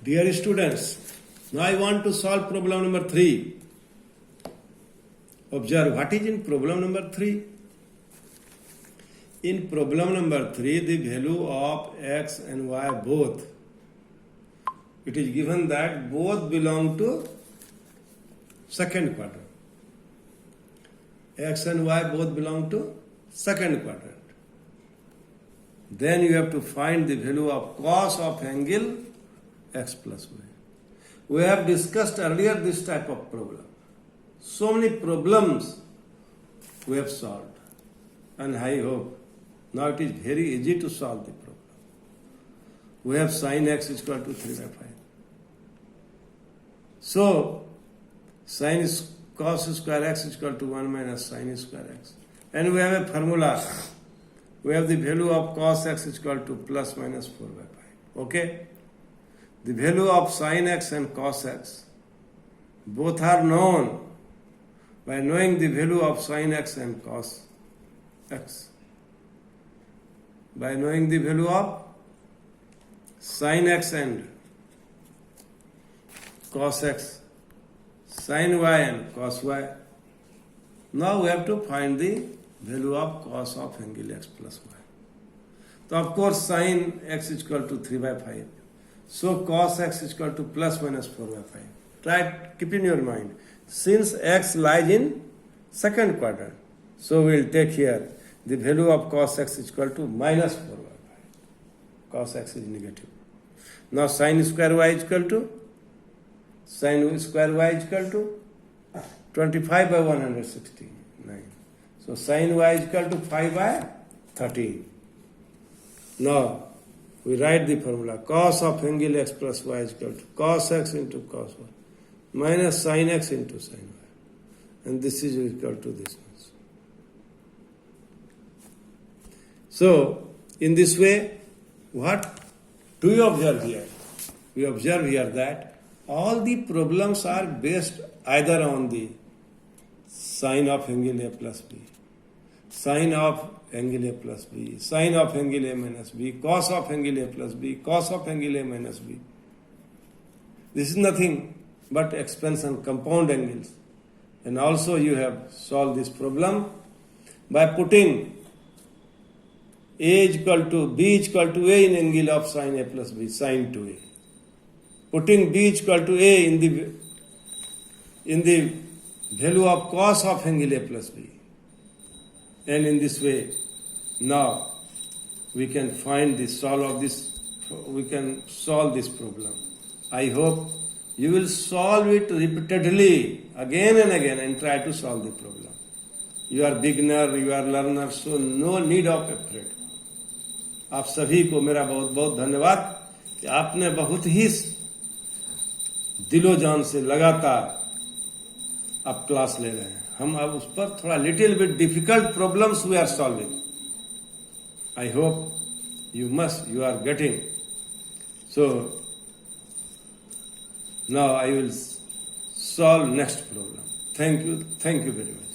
Dear students, now I want to solve problem number 3. Observe what is in problem number 3. In problem number 3, the value of x and y both. It is given that both belong to second quadrant. X and y both belong to second quadrant. Then you have to find the value of cos of angle x plus y. We have discussed earlier this type of problem. So many problems we have solved. And I hope now it is very easy to solve the problem. We have sin x is equal to 3 by 5. So, sin cos square x is equal to 1 minus sin square x. And we have a formula. We have the value of cos x is equal to plus minus 4 by 5. Okay? The value of sin x and cos x both are known by knowing the value of sin x and cos x. By knowing the value of sin x and cos x, sin y and cos y. Now we have to find the value of cos of angle x plus y. So of course sin x is equal to 3 by 5. So cos x is equal to plus minus 4 by 5. Try it, keep in your mind. Since x lies in second quadrant, so we will take here the value of cos x is equal to minus 4 by 5. Cos x is negative. Now sin square y is equal to 25 by 169. So sin y is equal to 5 by 13. Now we write the formula. Cos of angle x plus y is equal to cos x into cos y minus sin x into sin y. And this is equal to this one. So, in this way, what do you observe here? We observe here that all the problems are based either on the sine of angle a plus b, sine of angle a plus b, sine of angle a minus b, cos of angle a plus b, cos of angle a minus b. This is nothing but expansion compound angles. And also you have solved this problem by putting a is equal to b is equal to a in angle of sine a plus b, sine 2a. Putting b is equal to a in the value of cos of angle a plus b. And in this way, now we can find the solve this problem. I hope you will solve it repeatedly again and again and try to solve the problem. You are beginner, you are learner, so no need of afraid. आप सभी को मेरा बहुत बहुत धन्यवाद कि आपने बहुत ही दिलो जान से लगातार आप क्लास ले रहे हैं. हम अब उस पर थोड़ा little bit difficult problems we are solving. I hope you are getting. So now I will solve next problem. Thank you very much.